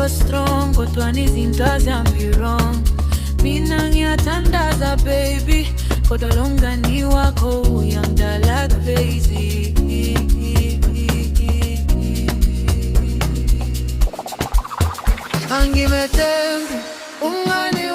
uko strong, kodwa izinto azihambi wrong. Mina ngiyathandaza baby, kodwa lo mngani wakho uyangidala crazy. Angimethembi umngani